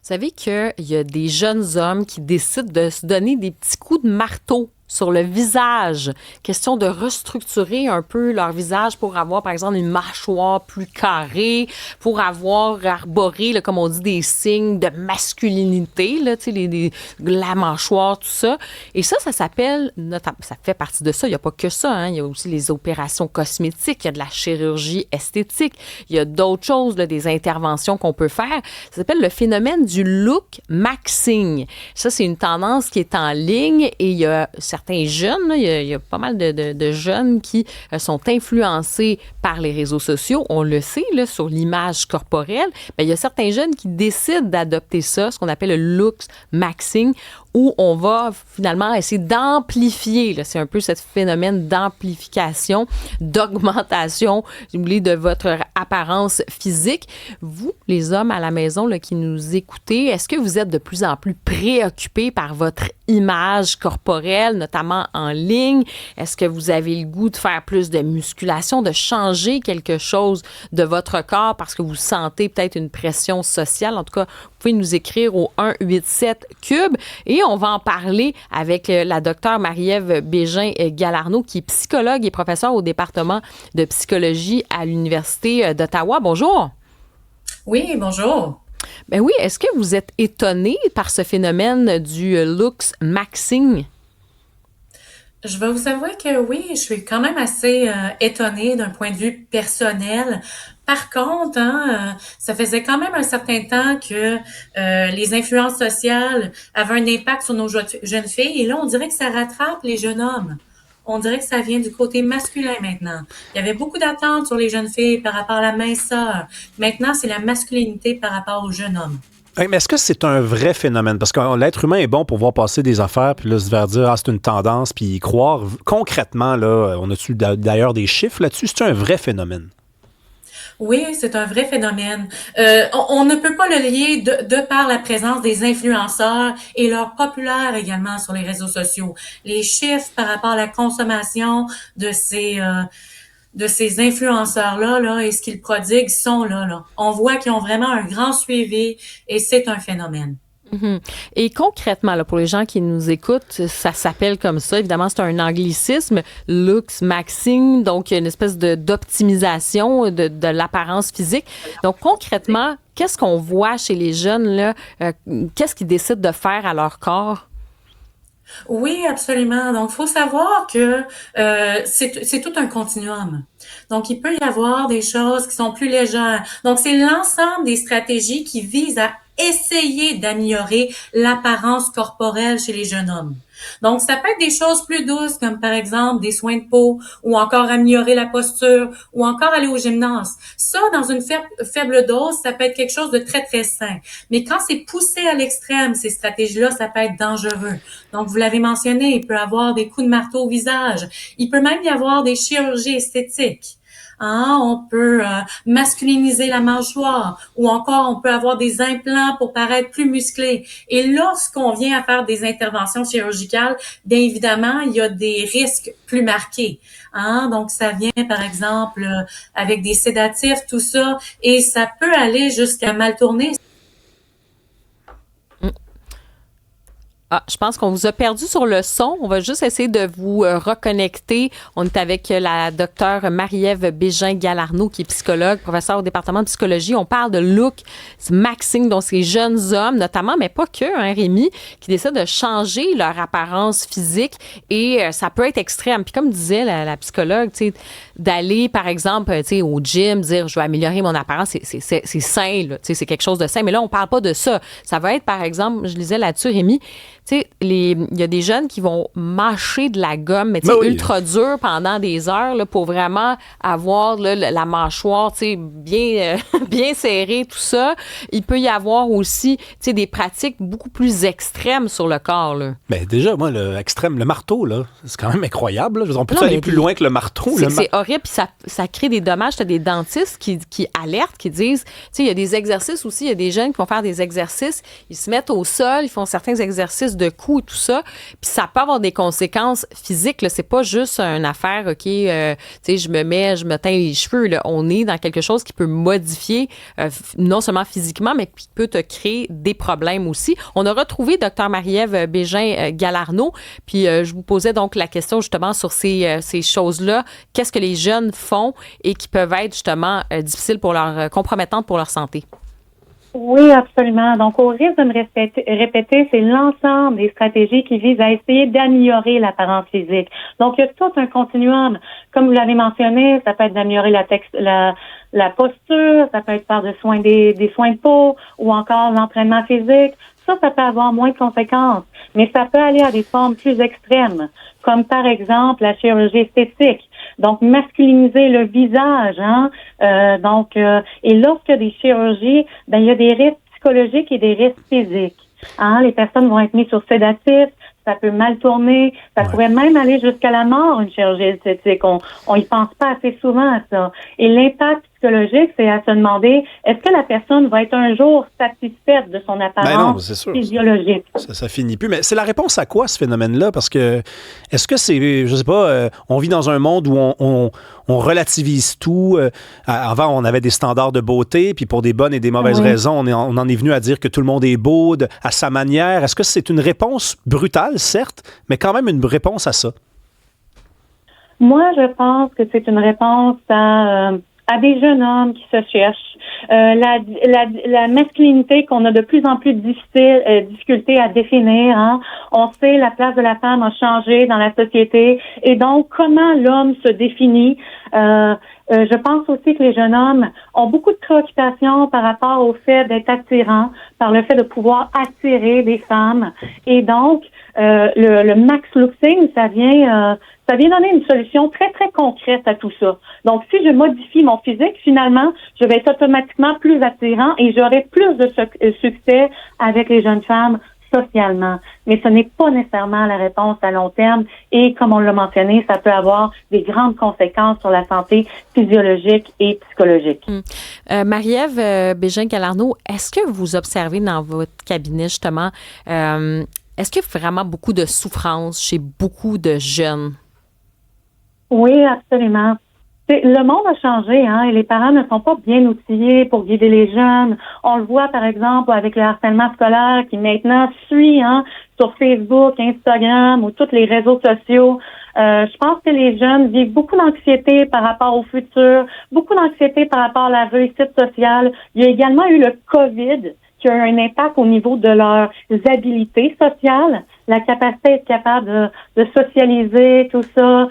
savez qu'il y a des jeunes hommes qui décident de se donner des petits coups de marteau sur le visage. Question de restructurer un peu leur visage pour avoir, par exemple, une mâchoire plus carrée, pour avoir arboré, là, comme on dit, des signes de masculinité, là, tu sais, la mâchoire, tout ça. Et ça s'appelle, ça fait partie de ça. Il n'y a pas que ça, hein. Il y a aussi les opérations cosmétiques, il y a de la chirurgie esthétique, il y a d'autres choses, là, des interventions qu'on peut faire. Ça s'appelle le phénomène du look maxing. Ça, c'est une tendance qui est en ligne et il y a certains jeunes, là, il y a pas mal de jeunes qui sont influencés par les réseaux sociaux. On le sait, là, sur l'image corporelle. Bien, il y a certains jeunes qui décident d'adopter ça, ce qu'on appelle le look maxing, où on va finalement essayer d'amplifier, là, c'est un peu ce phénomène d'amplification, d'augmentation, si vous voulez, de votre apparence physique. Vous, les hommes à la maison là, qui nous écoutez, est-ce que vous êtes de plus en plus préoccupés par votre image corporelle, notamment en ligne? Est-ce que vous avez le goût de faire plus de musculation, de changer quelque chose de votre corps parce que vous sentez peut-être une pression sociale? En tout cas, vous pouvez nous écrire au 187-CUBE et on va en parler avec la docteure Marie-Ève Bégin-Galarneau qui est psychologue et professeure au département de psychologie à l'Université d'Ottawa. Bonjour. Oui, bonjour. Ben oui, est-ce que vous êtes étonné par ce phénomène du looks maxing? Je vais vous avouer que oui, je suis quand même assez étonnée d'un point de vue personnel. Par contre, ça faisait quand même un certain temps que les influences sociales avaient un impact sur nos jeunes filles. Et là, on dirait que ça rattrape les jeunes hommes. On dirait que ça vient du côté masculin maintenant. Il y avait beaucoup d'attentes sur les jeunes filles par rapport à la minceur. Maintenant, c'est la masculinité par rapport aux jeunes hommes. Hey, mais est-ce que c'est un vrai phénomène? Parce que l'être humain est bon pour voir passer des affaires, puis là, se faire dire, c'est une tendance, puis y croire. Concrètement, là, on a-tu d'ailleurs des chiffres là-dessus? C'est un vrai phénomène? Oui, c'est un vrai phénomène. On ne peut pas le lier de par la présence des influenceurs et leur populaire également sur les réseaux sociaux. Les chiffres par rapport à la consommation de ces influenceurs-là là, et ce qu'ils prodiguent sont là. On voit qu'ils ont vraiment un grand suivi et c'est un phénomène. Mm-hmm. Et concrètement, là, pour les gens qui nous écoutent, ça s'appelle comme ça. Évidemment, c'est un anglicisme, looks maxing, donc une espèce d'optimisation de l'apparence physique. Donc, concrètement, qu'est-ce qu'on voit chez les jeunes, là? Qu'est-ce qu'ils décident de faire à leur corps? Oui, absolument. Donc, il faut savoir que c'est tout un continuum. Donc, il peut y avoir des choses qui sont plus légères. Donc, c'est l'ensemble des stratégies qui visent à essayer d'améliorer l'apparence corporelle chez les jeunes hommes. Donc, ça peut être des choses plus douces, comme par exemple des soins de peau, ou encore améliorer la posture, ou encore aller au gymnase. Ça, dans une faible dose, ça peut être quelque chose de très, très sain. Mais quand c'est poussé à l'extrême, ces stratégies-là, ça peut être dangereux. Donc, vous l'avez mentionné, il peut y avoir des coups de marteau au visage. Il peut même y avoir des chirurgies esthétiques. On peut masculiniser la mâchoire ou encore on peut avoir des implants pour paraître plus musclé. Et lorsqu'on vient à faire des interventions chirurgicales, bien évidemment, il y a des risques plus marqués. Donc, ça vient, par exemple, avec des sédatifs, tout ça, et ça peut aller jusqu'à mal tourner. Ah, je pense qu'on vous a perdu sur le son. On va juste essayer de vous reconnecter. On est avec la docteure Marie-Ève Bégin-Galarneau, qui est psychologue, professeure au département de psychologie. On parle de look maxing, donc ces jeunes hommes notamment, mais pas que, Rémi, qui décident de changer leur apparence physique et ça peut être extrême. Puis comme disait la psychologue, tu sais, d'aller, par exemple, tu sais, au gym, dire je vais améliorer mon apparence, c'est sain, là, tu sais, c'est quelque chose de sain. Mais là, on parle pas de ça. Ça va être, par exemple, je lisais là-dessus, Rémi, tu sais, il y a des jeunes qui vont mâcher de la gomme, mais oui, ultra dure pendant des heures là, pour vraiment avoir là, la mâchoire bien, bien serrée, tout ça. Il peut y avoir aussi des pratiques beaucoup plus extrêmes sur le corps. Là. Bien, déjà, moi, le marteau, là, c'est quand même incroyable. Là. On peut aller plus loin que le marteau. C'est horrible. horrible, puis ça crée des dommages. Tu as des dentistes qui alertent, qui disent, tu sais, il y a des exercices aussi, il y a des jeunes qui vont faire des exercices, ils se mettent au sol, ils font certains exercices de cou et tout ça, puis ça peut avoir des conséquences physiques, là. C'est pas juste une affaire, OK, tu sais, je me teins les cheveux, là. On est dans quelque chose qui peut modifier, non seulement physiquement, mais qui peut te créer des problèmes aussi. On a retrouvé Dr. Marie-Ève Bégin-Galarneau, puis je vous posais donc la question justement sur ces choses-là. Qu'est-ce que les jeunes font et qui peuvent être justement difficiles compromettantes pour leur santé? Oui, absolument. Donc, au risque de me répéter, c'est l'ensemble des stratégies qui visent à essayer d'améliorer l'apparence physique. Donc, il y a tout un continuum. Comme vous l'avez mentionné, ça peut être d'améliorer la posture, ça peut être faire des soins de peau ou encore l'entraînement physique. Ça peut avoir moins de conséquences, mais ça peut aller à des formes plus extrêmes, comme par exemple la chirurgie esthétique. Donc, masculiniser le visage, et lorsqu'il y a des chirurgies, il y a des risques psychologiques et des risques physiques. Les personnes vont être mises sur sédatifs, ça peut mal tourner, ça pourrait même aller jusqu'à la mort, une chirurgie esthétique. On y pense pas assez souvent à ça. Et l'impact psychologique, c'est à se demander, est-ce que la personne va être un jour satisfaite de son apparence physiologique? Ça finit plus. Mais c'est la réponse à quoi, ce phénomène-là? Parce que, est-ce que c'est, je sais pas, on vit dans un monde où on relativise tout. Avant, on avait des standards de beauté, puis pour des bonnes et des mauvaises raisons, on en est venu à dire que tout le monde est beau à sa manière. Est-ce que c'est une réponse brutale, certes, mais quand même une réponse à ça? Moi, je pense que c'est une réponse à des jeunes hommes qui se cherchent. La masculinité qu'on a de plus en plus difficulté à définir. On sait la place de la femme a changé dans la société. Et donc, comment l'homme se définit? Je pense aussi que les jeunes hommes ont beaucoup de préoccupations par rapport au fait d'être attirants, par le fait de pouvoir attirer des femmes. Et donc, le max looking, ça vient donner une solution très, très concrète à tout ça. Donc, si je modifie mon physique, finalement, je vais être automatiquement plus attirant et j'aurai plus de succès avec les jeunes femmes socialement. Mais ce n'est pas nécessairement la réponse à long terme et, comme on l'a mentionné, ça peut avoir des grandes conséquences sur la santé physiologique et psychologique. Marie-Ève Bégin-Galarneau, est-ce que vous observez dans votre cabinet, justement, est-ce qu'il y a vraiment beaucoup de souffrance chez beaucoup de jeunes? Oui, absolument. Le monde a changé, et les parents ne sont pas bien outillés pour guider les jeunes. On le voit, par exemple, avec le harcèlement scolaire qui maintenant suit sur Facebook, Instagram ou tous les réseaux sociaux. Je pense que les jeunes vivent beaucoup d'anxiété par rapport au futur, beaucoup d'anxiété par rapport à la réussite sociale. Il y a également eu le COVID qui a un impact au niveau de leurs habilités sociales, la capacité d'être capable de socialiser, tout ça,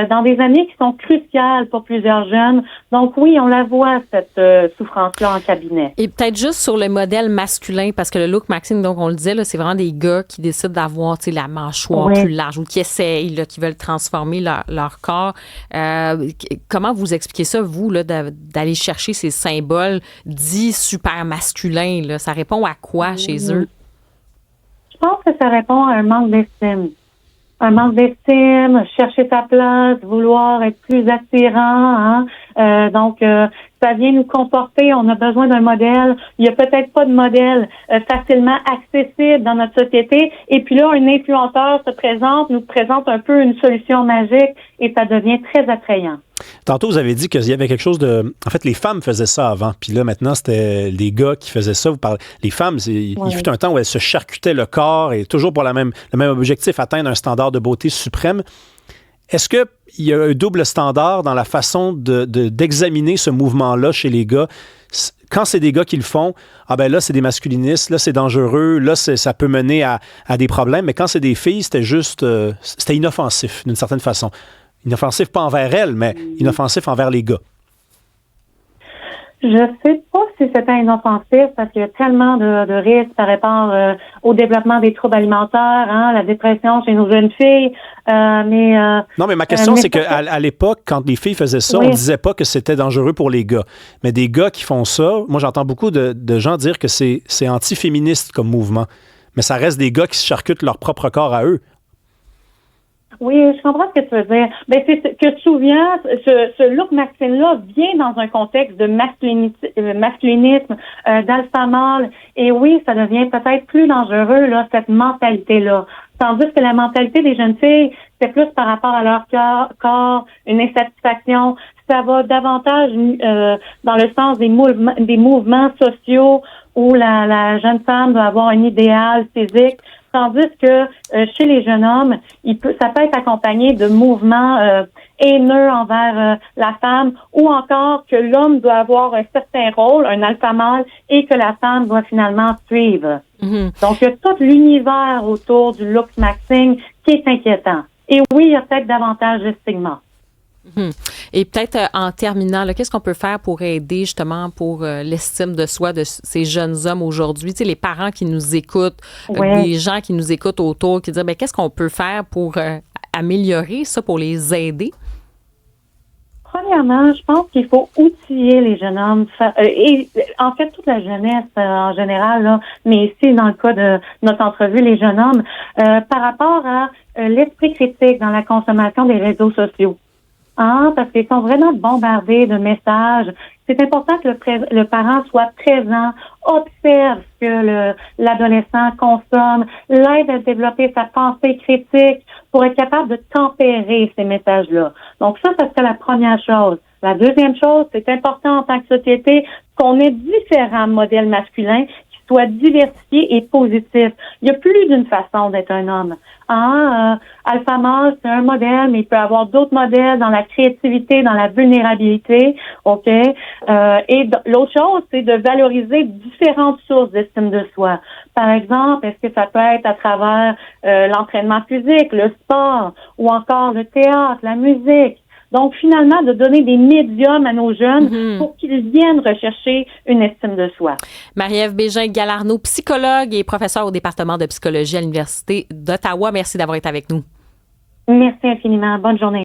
dans des années qui sont cruciales pour plusieurs jeunes. Donc oui, on la voit, cette souffrance-là en cabinet. Et peut-être juste sur le modèle masculin, parce que le look Maxime, donc on le disait, là, c'est vraiment des gars qui décident d'avoir la mâchoire plus large ou qui essayent, là, qui veulent transformer leur corps. Comment vous expliquez ça, vous, là, d'aller chercher ces symboles dits super masculins, là? Ça répond à quoi chez eux? Je pense que ça répond à un manque d'estime. Un manque d'estime, chercher sa place, vouloir être plus attirant. Donc, ça vient nous comporter. On a besoin d'un modèle. Il n'y a peut-être pas de modèle facilement accessible dans notre société. Et puis là, un influenceur nous présente un peu une solution magique et ça devient très attrayant. Tantôt, vous avez dit qu'il y avait quelque chose de... En fait, les femmes faisaient ça avant. Puis là, maintenant, c'était les gars qui faisaient ça. Vous parlez... Les femmes, il fut un temps où elles se charcutaient le corps et toujours pour le même objectif, atteindre un standard de beauté suprême. Est-ce qu'il y a un double standard dans la façon d'examiner ce mouvement-là chez les gars? Quand c'est des gars qui le font, là, c'est des masculinistes, là, c'est dangereux, là, ça peut mener à des problèmes. Mais quand c'est des filles, c'était inoffensif, d'une certaine façon. Inoffensif pas envers elles, mais inoffensif envers les gars. Je sais pas si c'était inoffensif parce qu'il y a tellement de risques par rapport au développement des troubles alimentaires, la dépression chez nos jeunes filles. Non, mais ma question, c'est qu'à l'époque, quand les filles faisaient ça, on disait pas que c'était dangereux pour les gars. Mais des gars qui font ça, moi, j'entends beaucoup de gens dire que c'est anti-féministe comme mouvement. Mais ça reste des gars qui se charcutent leur propre corps à eux. Oui, je comprends ce que tu veux dire. Ben, c'est que souvent, ce look masculin-là vient dans un contexte de masculinisme, d'alpha mâle. Et oui, ça devient peut-être plus dangereux, là, cette mentalité-là. Tandis que la mentalité des jeunes filles, c'est plus par rapport à leur corps, une insatisfaction. Ça va davantage dans le sens des mouvements sociaux où la jeune femme doit avoir un idéal physique. Tandis que chez les jeunes hommes, ça peut être accompagné de mouvements haineux envers la femme, ou encore que l'homme doit avoir un certain rôle, un alpha mâle, et que la femme doit finalement suivre. Mm-hmm. Donc, il y a tout l'univers autour du look maxing qui est inquiétant. Et oui, il y a peut-être davantage de stigmas. Et peut-être en terminant, là, qu'est-ce qu'on peut faire pour aider justement pour l'estime de soi de ces jeunes hommes aujourd'hui? Tu sais, les parents qui nous écoutent, les gens qui nous écoutent autour, qui disent ben, qu'est-ce qu'on peut faire pour améliorer ça, pour les aider? Premièrement, je pense qu'il faut outiller les jeunes hommes, et en fait toute la jeunesse en général, là, mais ici dans le cas de notre entrevue, les jeunes hommes, par rapport à l'esprit critique dans la consommation des réseaux sociaux. Parce qu'ils sont vraiment bombardés de messages. C'est important que le parent soit présent, observe ce que l'adolescent consomme, l'aide à développer sa pensée critique pour être capable de tempérer ces messages-là. Donc ça serait la première chose. La deuxième chose, c'est important en tant que société qu'on ait différents modèles masculins qui soient diversifiés et positifs. Il y a plus d'une façon d'être un homme. Alpha mâle, c'est un modèle, mais il peut y avoir d'autres modèles dans la créativité, dans la vulnérabilité, OK? Et l'autre chose, c'est de valoriser différentes sources d'estime de soi. Par exemple, est-ce que ça peut être à travers l'entraînement physique, le sport, ou encore le théâtre, la musique? Donc, finalement, de donner des médiums à nos jeunes pour qu'ils viennent rechercher une estime de soi. Marie-Ève Bégin-Galarneau, psychologue et professeure au département de psychologie à l'Université d'Ottawa. Merci d'avoir été avec nous. Merci infiniment. Bonne journée.